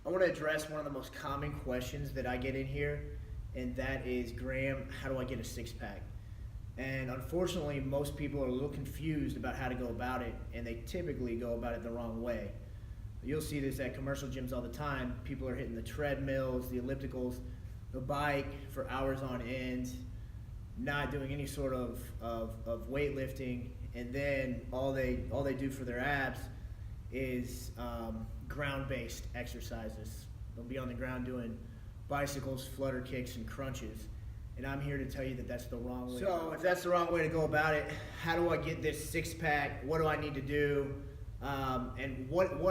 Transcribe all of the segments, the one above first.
I want to address one of the most common questions that I get in here, and that is, Graham, how do I get a six-pack? And unfortunately, most people are a little confused about how to go about it, and they typically go about it the wrong way. You'll see this at commercial gyms all the time. People are hitting the treadmills, the ellipticals, the bike for hours on end, not doing any sort of weightlifting, and then all they do for their abs is ground-based exercises. They'll be on the ground doing bicycles, flutter kicks, and crunches. And I'm here to tell you that that's the wrong way. So if that's the wrong way to go about it, how do I get this six-pack? What do I need to do? And what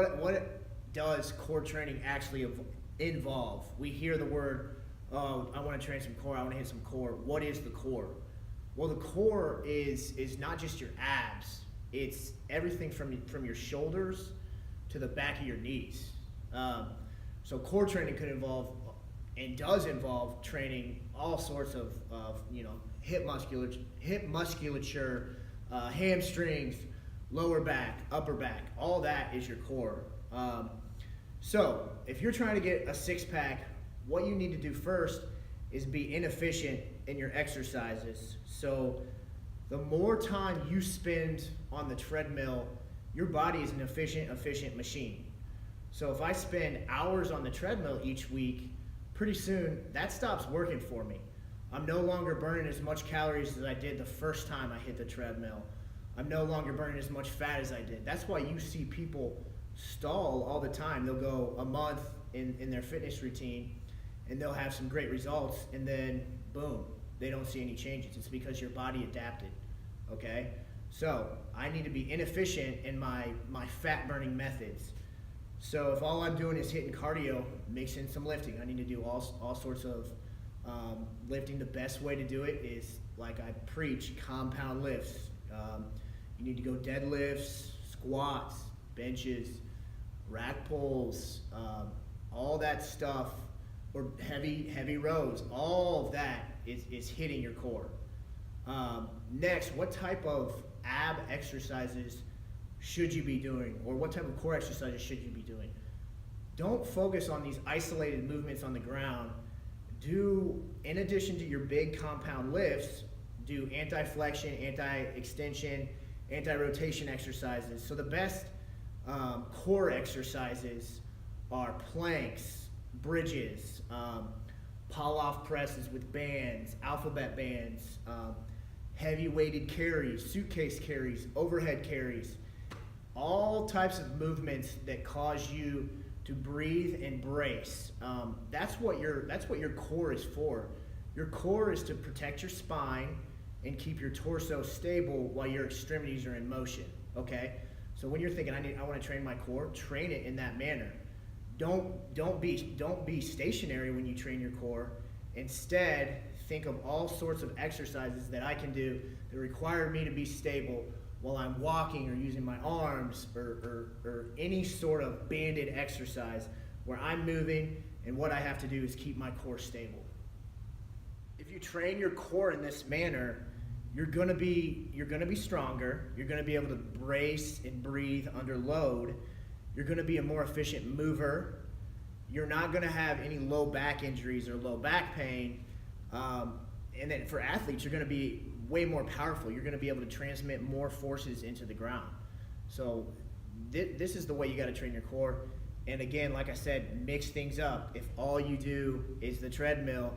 does core training actually involve? We hear the word, oh, I want to train some core, I want to hit some core. What is the core? Well, the core is not just your abs. It's everything from your shoulders to the back of your knees. So core training could involve, and does involve, training all sorts of hip musculature, hamstrings, lower back, upper back. All that is your core. So if you're trying to get a six-pack, what you need to do first is be inefficient in your exercises. So the more time you spend on the treadmill, your body is an efficient machine. So if I spend hours on the treadmill each week, pretty soon that stops working for me. I'm no longer burning as much calories as I did the first time I hit the treadmill. I'm no longer burning as much fat as I did. That's why you see people stall all the time. They'll go a month in their fitness routine and they'll have some great results, and then boom, they don't see any changes. It's because your body adapted, okay? So I need to be inefficient in my fat burning methods. So if all I'm doing is hitting cardio, mix in some lifting. I need to do all sorts of lifting. The best way to do it is, like I preach, compound lifts. You need to go deadlifts, squats, benches, rack pulls, all that stuff, or heavy rows. All of that is hitting your core. Next, what type of ab exercises should you be doing, or what type of core exercises should you be doing? Don't focus on these isolated movements on the ground. Do, in addition to your big compound lifts, do anti-flexion, anti-extension, anti-rotation exercises. So the best core exercises are planks, bridges, pull-off presses with bands, alphabet bands, heavy weighted carries, suitcase carries, overhead carries, all types of movements that cause you to breathe and brace. That's what your core is for. Your core is to protect your spine and keep your torso stable while your extremities are in motion, okay? So when you're thinking, I want to train my core, train it in that manner. Don't be stationary when you train your core. Instead, think of all sorts of exercises that I can do that require me to be stable while I'm walking or using my arms, or any sort of banded exercise where I'm moving and what I have to do is keep my core stable. If you train your core in this manner, you're gonna be stronger, you're gonna be able to brace and breathe under load, you're gonna be a more efficient mover, you're not gonna have any low back injuries or low back pain, and then for athletes, you're gonna be way more powerful. You're gonna be able to transmit more forces into the ground. So this is the way you gotta train your core. And again, like I said, mix things up. If all you do is the treadmill,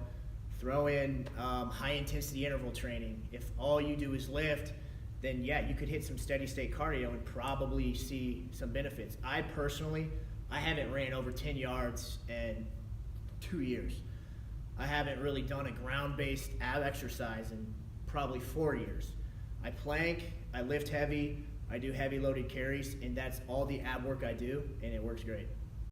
throw in high intensity interval training. If all you do is lift, then yeah, you could hit some steady state cardio and probably see some benefits. I personally haven't ran over 10 yards in 2 years. I haven't really done a ground-based ab exercise in probably 4 years. I plank, I lift heavy, I do heavy loaded carries, and that's all the ab work I do, and it works great.